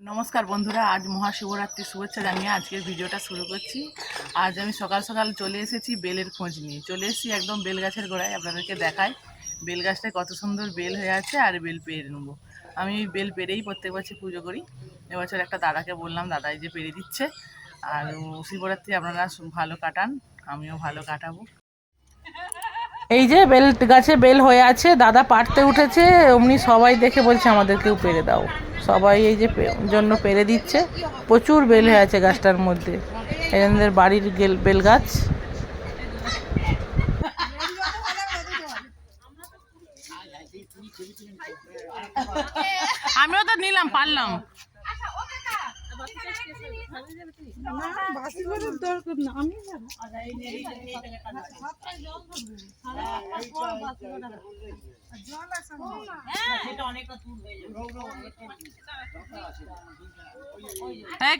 নমস্কার বন্ধুরা, আজ মহাশিবরাত্রির শুভেচ্ছা জানিয়ে আজকের ভিডিওটা শুরু করছি। আজ আমি সকাল সকাল চলে এসেছি বেলের খোঁজ নিয়ে। চলে এসেছি একদম বেল গাছের গোড়ায়, আপনাদেরকে দেখাই বেল গাছটায় কত সুন্দর বেল হয়ে আছে। আর বেল পেরে নেবো। আমি বেল পেরেই প্রত্যেক বছর পুজো করি। এবছর একটা দাদাকে বললাম, দাদাই যে পেরে দিচ্ছে। আর শিবরাত্রি আপনারা ভালো কাটান, আমিও ভালো কাটাবো। এই যে বেল গাছে বেল হয়ে আছে, দাদা পাড়তে উঠেছে, অমনি সবাই দেখে বলছে আমাদেরকেও পেরে দাও। সবাই এই যে জন্য পেরে দিচ্ছে। প্রচুর বেল হয়ে আছে গাছটার মধ্যে। এদের বাড়ির বেল গাছ। আমিও তো নিলাম, পারলাম।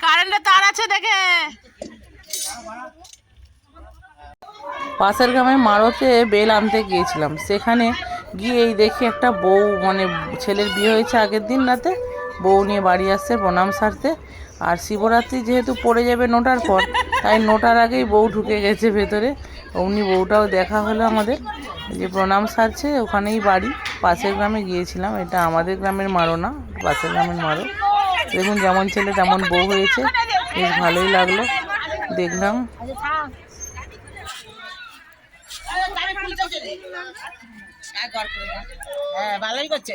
কারেন্টের তার আছে দেখে। পাশের গ্রামে মারতে বেল আনতে গিয়েছিলাম। সেখানে গিয়ে এই দেখি একটা বউ, মানে ছেলের বিয়ে হয়েছে আগের দিন রাতে, বউ নিয়ে বাড়ি আসছে প্রণাম সারতে। আর শিবরাত্রি যেহেতু পড়ে যাবে নোটার পর, তাই নোটার আগেই বউ ঢুকে গেছে ভেতরে। অমনি বউটাও দেখা হলো আমাদের, যে প্রণাম সারছে। ওখানেই বাড়ি, পাশের গ্রামে গিয়েছিলাম। এটা আমাদের গ্রামের মারো না, পাশের গ্রামের মারো। দেখুন যেমন ছেলে তেমন বউ হয়েছে, বেশ ভালোই লাগলো দেখলাম। ভালোই করছে।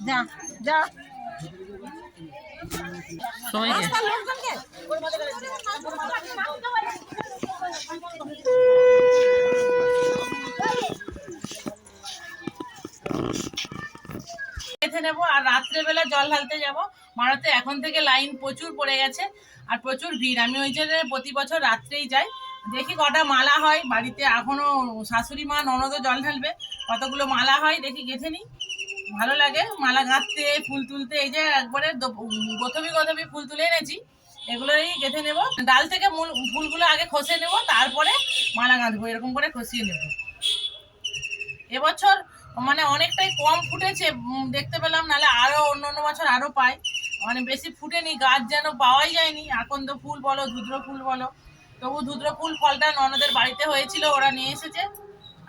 যা যা সবাইকে নেবো। আর রাত্রেবেলা জল ঢালতে যাবো মারাতে। এখন থেকে লাইন প্রচুর পড়ে গেছে আর প্রচুর ভিড়। আমি ওই জন্য প্রতি বছর রাত্রেই যাই। দেখি কটা মালা হয় বাড়িতে। এখনো শাশুড়ি মা ননদও জল ঢালবে, কতগুলো মালা হয় দেখি গেঁথে নিই। ভালো লাগে মালা গাঁথতে, ফুল তুলতে। এই যে একবারে গথবি ফুল তুলে এনেছি, এগুলোই গেঁথে নেবো। ডাল থেকে ফুলগুলো আগে খসে নেবো, তারপরে মালা গাঁথবো। এরকম করে খসিয়ে নেবো। এবছর মানে অনেকটাই কম ফুটেছে দেখতে পেলাম, নাহলে আরো অন্য বছর আরো পাই। মানে বেশি ফুটেনি, গাছ যেন পাওয়াই যায়নি। আকন্দ ফুল বলো, ধুদ্র ফুল বলো, তবু ধুদ্র ফুল ফলটা ননদের বাড়িতে হয়েছিল, ওরা নিয়ে এসেছে।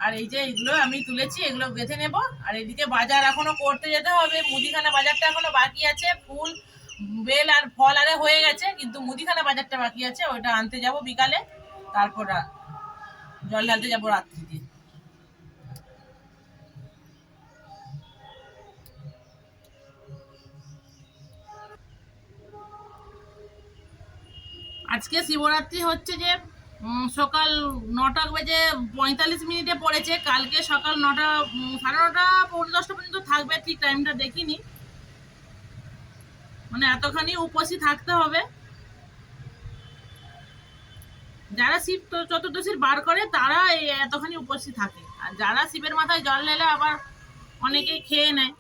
আর এই যে এগুলো আমি তুলেছি, এগুলো বেঁধে নেব। আর এদিকে বাজার এখনো করতে যেতে হবে, মুদিখানা বাজারটা এখনো বাকি আছে। ফুল বেল আর ফল আরে হয়ে গেছে, কিন্তু মুদিখানা বাজারটা বাকি আছে, ওইটা আনতে যাব বিকালে। তারপর জল ঢালতে যাবো রাত্রিতে। আজকে শিবরাত্রি হচ্ছে যে সকাল 9:45 পড়েছে। কালকে সকাল 9টা, 9:30, 9:45 পর্যন্ত থাকবে। ঠিক টাইমটা দেখিনি, মানে এতখানি উপসী থাকতে হবে। যারা শিব চতুর্দশীর বার করে তারা এই এতখানি উপসী থাকে। আর যারা শিবের মাথায় জল ঢেলে আবার অনেকেই খেয়ে নেয়।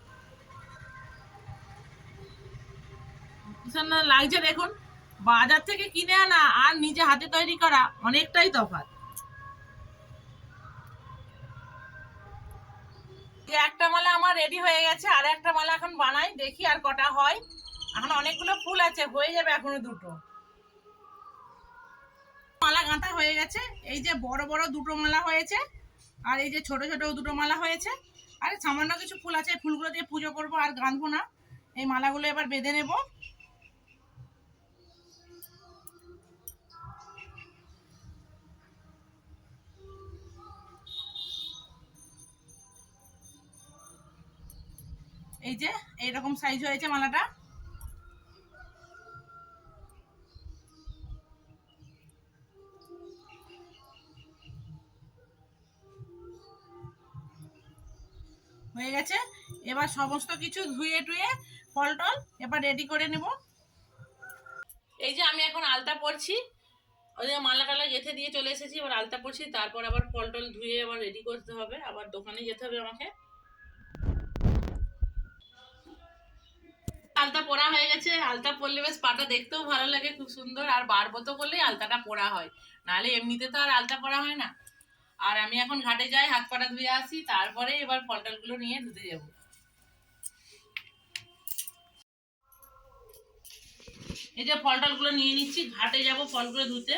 ভীষণ লাগছে দেখুন। বাজার থেকে কিনে আনা আর নিজে হাতে তৈরি করা অনেকটাই তফাৎ। একটা মালা আমার রেডি হয়ে গেছে, আর একটা মালা এখন বানাই, দেখি আর কটা হয়। এখন অনেকগুলো ফুল আছে, হয়ে যাবে এখনো দুটো। মালা গাঁথা হয়ে গেছে। এই যে বড় বড় দুটো মালা হয়েছে, আর এই যে ছোট ছোট দুটো মালা হয়েছে। আর সামান্য কিছু ফুল আছে, ফুলগুলো দিয়ে পুজো করবো, আর গাঁথবো না। এই মালাগুলো এবার বেঁধে নেব। এই যে এইরকম সাইজ হয়েছে মালাটা। হয়ে গেছে। এবার সমস্ত কিছু ধুয়ে টুয়ে ফল টল এবার রেডি করে নেব। এই যে আমি এখন আলতা পরছি, ওই যে মালা টালা গেঁথে দিয়ে চলে এসেছি। এবার আলতা পরছি, তারপর আবার ফল টল ধুয়ে আবার রেডি করতে হবে, আবার দোকানে যেতে হবে আমাকে। আলতা পরা হয়ে গেছে। আলতা পরলে বেশ পাটা দেখতেও ভালো লাগে, খুব সুন্দর। আর বারবত করলেই আলতাটা পরা হয়, নাহলে এমনিতে তো আর আলতা পরা হয় না। আর আমি এখন ঘাটে যাই, হাত পাটা ধুয়ে আসি, তারপরে এবার ফল টলগুলো নিয়ে ধুতে যাবো। এই যে ফল টলগুলো নিয়ে নিচ্ছি, ঘাটে যাব ফলগুলো ধুতে।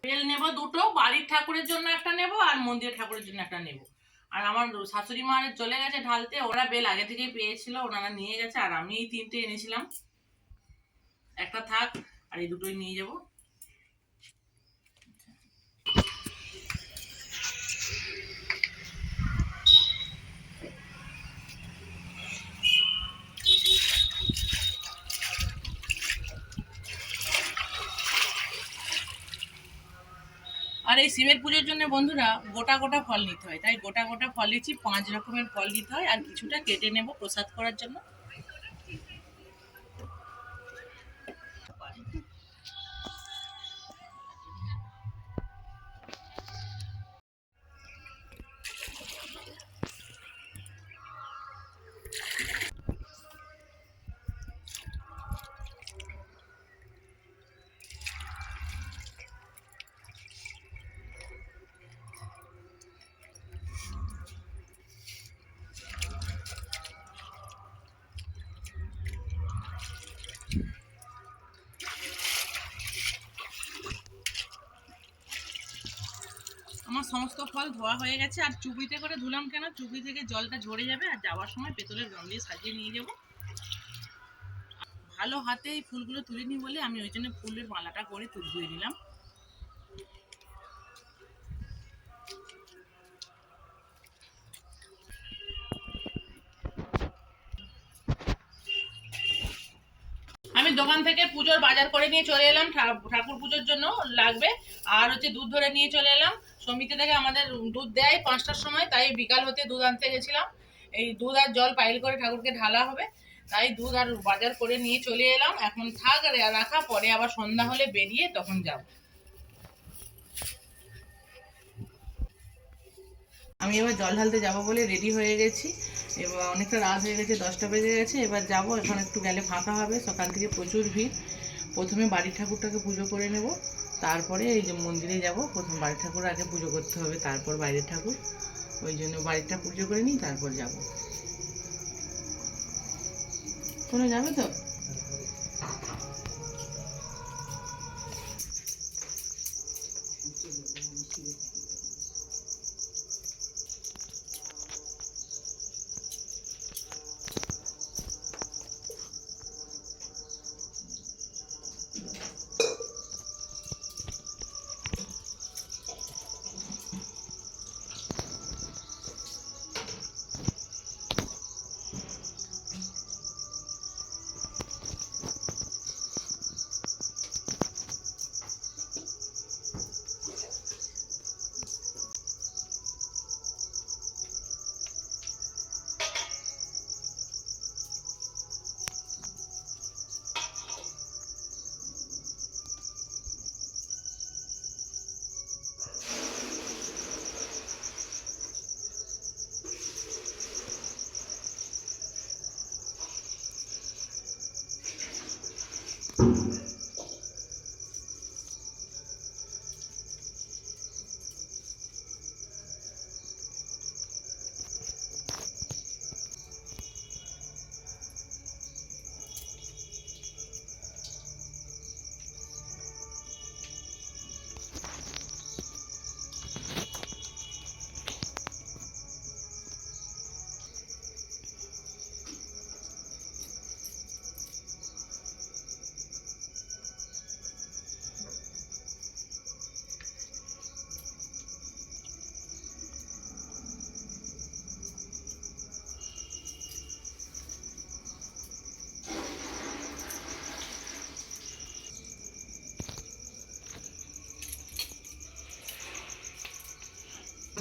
বেল নেব দুটো, বাড়ির ঠাকুরের জন্য একটা নেব আর মন্দিরের ঠাকুরের জন্য একটা নেব। আর আমার শাশুড়ি মা চলে গেছে ঢালতে, ওরা বেল আগে থেকেই পেয়েছিল, ওনারা নিয়ে গেছে। আর আমি এই তিনটে এনেছিলাম, একটা থাক, আর এই দুটোই নিয়ে যাব। আর এই শিবের পুজোর জন্য বন্ধুরা গোটা গোটা ফল নিতে হয়, তাই গোটা গোটা ফল নিচ্ছি। 5 রকমের ফল নিতে হয়, আর কিছুটা কেটে নেব প্রসাদ করার জন্য। আমার সমস্ত ফল ধোয়া হয়ে গেছে। আর চুবড়িতে করে ধুলাম কেন, চুবড়ি থেকে জলটা ঝরে যাবে, আর যাওয়ার সময় পেতলের গাম দিয়ে সাজিয়ে নিয়ে যাব। ভালো হাতে এই ফুলগুলো তুলে নিই বলে আমি ওই জন্য ফুলের মালাটা করে ধুয়ে নিলাম। আমি দোকান থেকে পুজোর বাজার করে নিয়ে চলে এলাম, ঠাকুর পুজোর জন্য লাগবে। আর হচ্ছে দুধ ধরে নিয়ে চলে এলাম। সমিতি থেকে আমাদের দুধ দেয় 5টার সময়, তাই বিকাল হতে দুধ আনতে গেছিলাম। এই দুধ আর জল পাইল করে ঠাকুরকে ঢালা হবে, তাই দুধ আর বাজার করে নিয়ে চলে এলাম। এখন থাক রাখা, পরে আবার সন্ধ্যা হলে বেরিয়ে তখন যাব। আমি এবার জল ঢালতে যাবো বলে রেডি হয়ে গেছি। এবার অনেকটা রাত হয়ে গেছে, 10টা বেজে গেছে। এবার যাব, এখন একটু গেলে ফাঁকা হবে। সকাল থেকে প্রচুর ভিড়। প্রথমে বাড়ির ঠাকুরটাকে পুজো করে নেব, তারপরে এই যে মন্দিরে যাব। প্রথম বাড়ির ঠাকুর আগে পুজো করতে হবে, তারপর বাইরের ঠাকুর। ওই জন্য বাড়িরটা পুজো করে নিই, তারপর যাব। কোনো যাবে তো?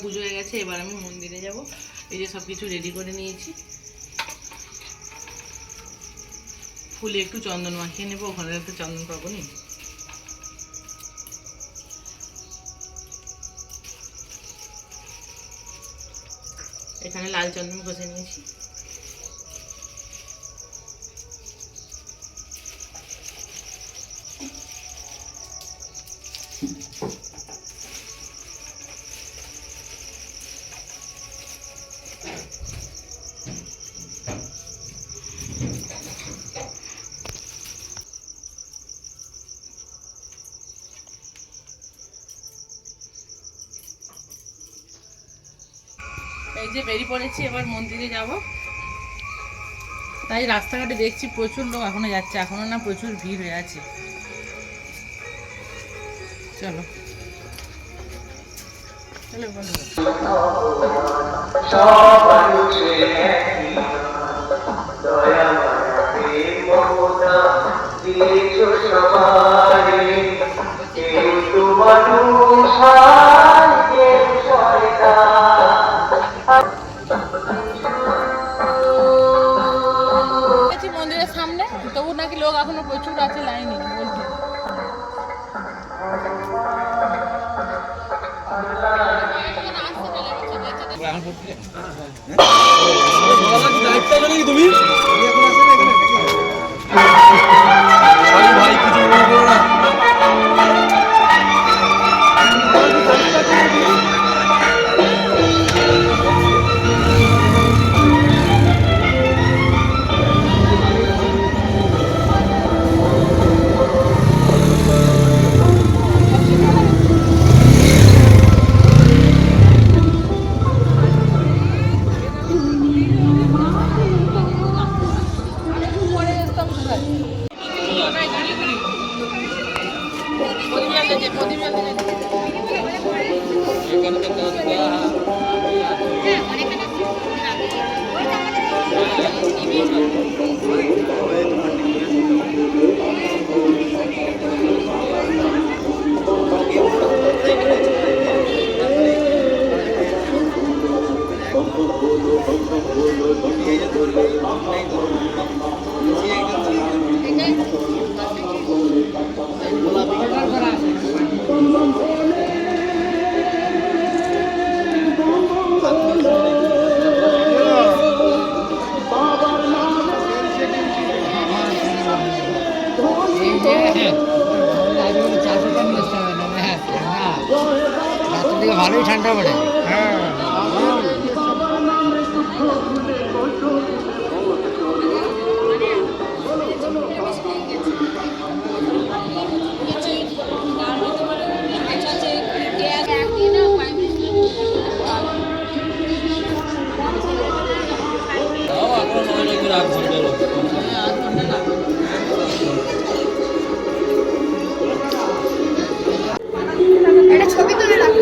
পুজো হয়ে গেছে, এবার আমি মন্দিরে যাব। এই যে সব কিছু রেডি করে নিয়েছি। ফুলে একটু চন্দন মাখিয়ে নেবো, ওখানে তো চন্দন পাবো নি। এখানে লাল চন্দন ঘষে নিয়েছি। এই যে বেরিয়ে পড়েছি, এবার মন্দিরে যাব। তাই রাস্তাঘাটে দেখছি প্রচুর লোক এখনো যাচ্ছে, এখনো না প্রচুর ভিড় হয়ে আছে। চলো চলো মন্দিরের সামনে, তবু নাকি লোক এখনো প্রচুর আছে লাইনে বলছে। তুমি ভাই কিছু বলবো না। ভালোই ঠান্ডা পড়ে। ছবি তুলে রাখো।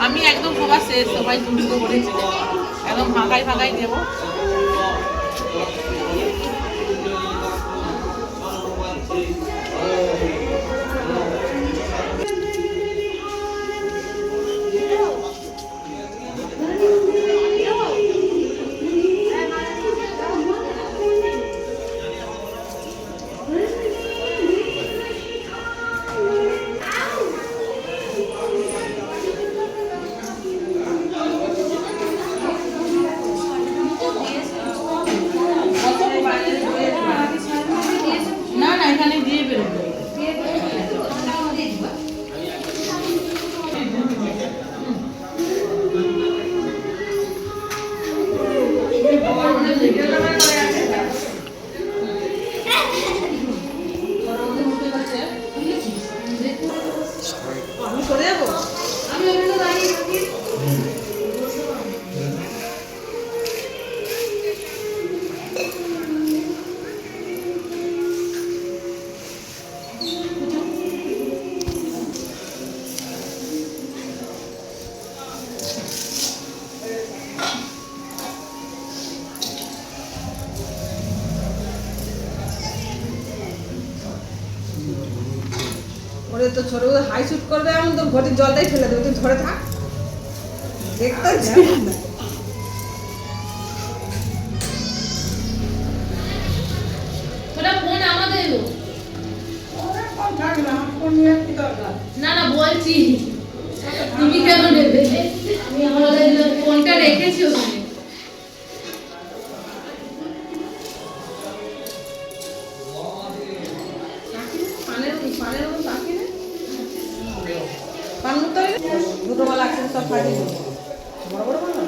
আমি একদম সবার শেষ, সবাই তুমি তো বলেছি একদম ফাঁকাই ফাঁকাই দেবো। ওরে তো ছোট হাই শুট করবে এমন তো ঘটির জলটাই ফেলে দেবে, তুই ধরে থাক দেখতে না না বলছি তুমি কেন নেবে, আমি আমাদের ফোনটা রেখেছি ওখানে। দুটো মালা একসাথে সব ফাটিয়ে দেবো, বড় বড় মালা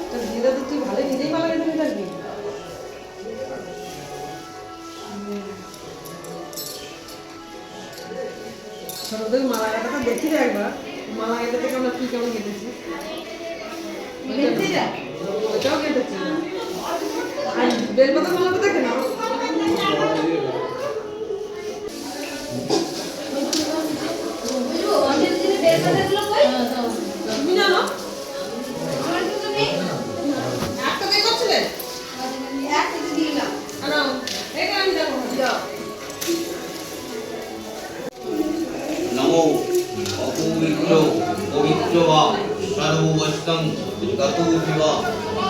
তো দিয়ে দেবে, তুই ভালো নিজেই মালা কেটে থাকবি। ছোটদের মালা কাটাটা দেখি রে একবার, মালা কেটে থেকে আমরা কি কেমন কেটেছি, ওইটাও কেটেছি। আর বেলপাতা মালা তো দেখে না তুমি জানো একটা দিয়ে করছিলে नमो अपवित्र पवित्र वा सर्ववस्तम गतो विवा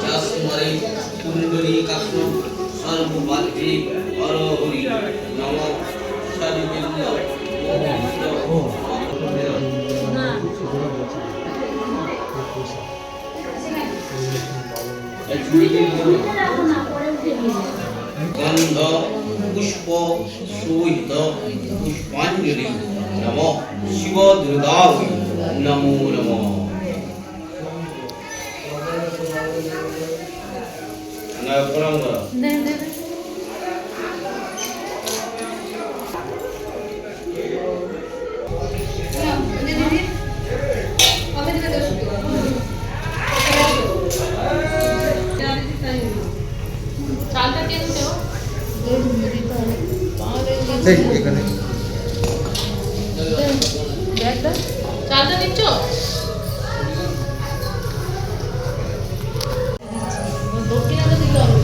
यस्मरे कुंडलीकाक्ष सर्वबाधे हरहरि नमो सर्वेन्द्र गंध पुष्प सुहित पुष्पांजलि नमो शिव दुर्गावै नमो नमः ना प्रणाम करो চালটা কে দিতে এখানে চালটা দিচ্ছ দক্ষিণাটা দিতে হবে,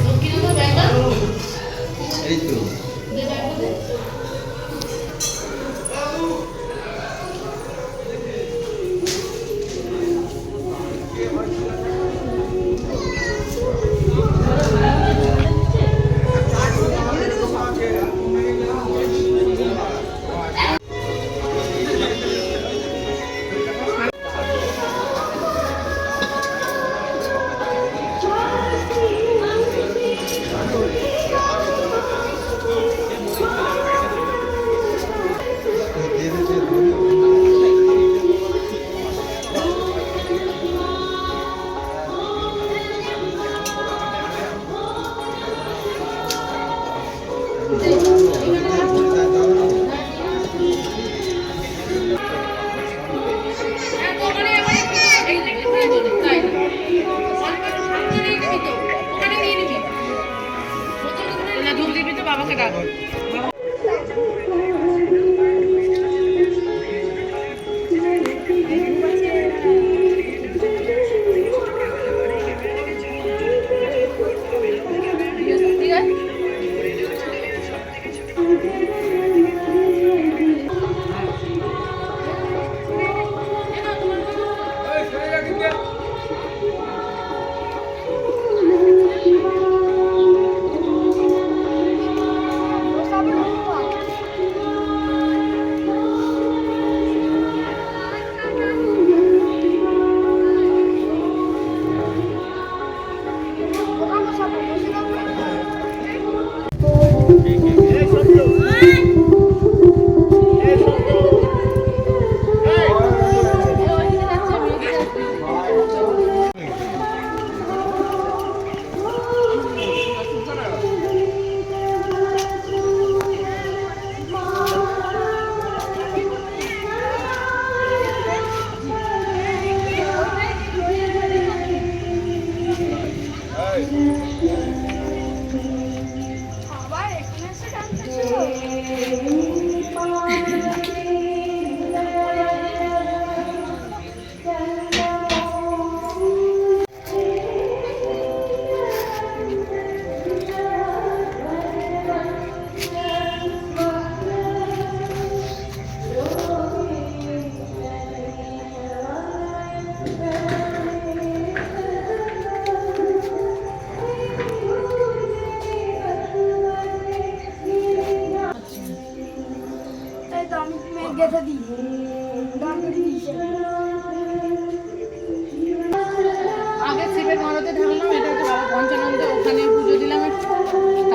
দক্ষিণাটা ব্যাগটা এই তো দে ব্যাগটা দে। বাবাকে ডাকো।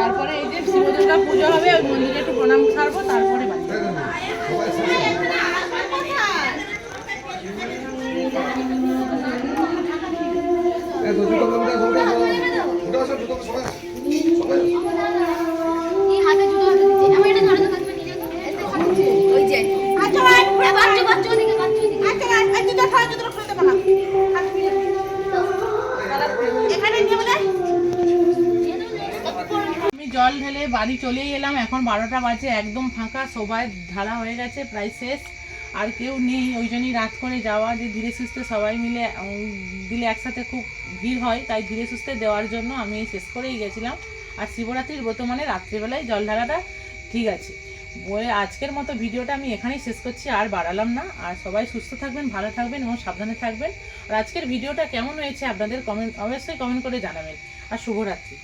তারপরে এই যে শিব দুর্গা পুজো হবে, ওই মন্দিরে একটু প্রণাম ছাড়বো, তারপরে বাড়ি যাবো। এই হাতে জুতো হাতে দিতে আমি এটা ধরে তো নিয়ে যাবো ওই যে আচ্ছা বাচ্চা বাচ্চা দিকে বাচ্চা দিকে আচ্ছা এই জুতো খাওয়া জুতো খুলতে পারো এখানে নিয়ে বলে আমি জল ঢেলে বাড়ি চলেই এলাম। এখন 12টা বাজে, একদম ফাঁকা, সবাই ঢালা হয়ে গেছে, প্রায় শেষ, আর কেউ নেই। ওই জন্যই রাত করে যাওয়া, যে ধীরে সুস্থে সবাই মিলে দিলে একসাথে খুব ভিড় হয়, তাই ধীরে সুস্থে দেওয়ার জন্য আমি শেষ করেই গেছিলাম। আর শিবরাত্রির ব্রত মানে রাত্রিবেলায় জল ঢালাটা ঠিক আছে বলে আজকের মতো ভিডিওটা আমি এখানেই শেষ করছি, আর বাড়ালাম না। আর সবাই সুস্থ থাকবেন, ভালো থাকবেন এবং সাবধানে থাকবেন। আর আজকের ভিডিওটা কেমন হয়েছে আপনাদের অবশ্যই কমেন্ট করে জানাবেন। আর শুভরাত্রি।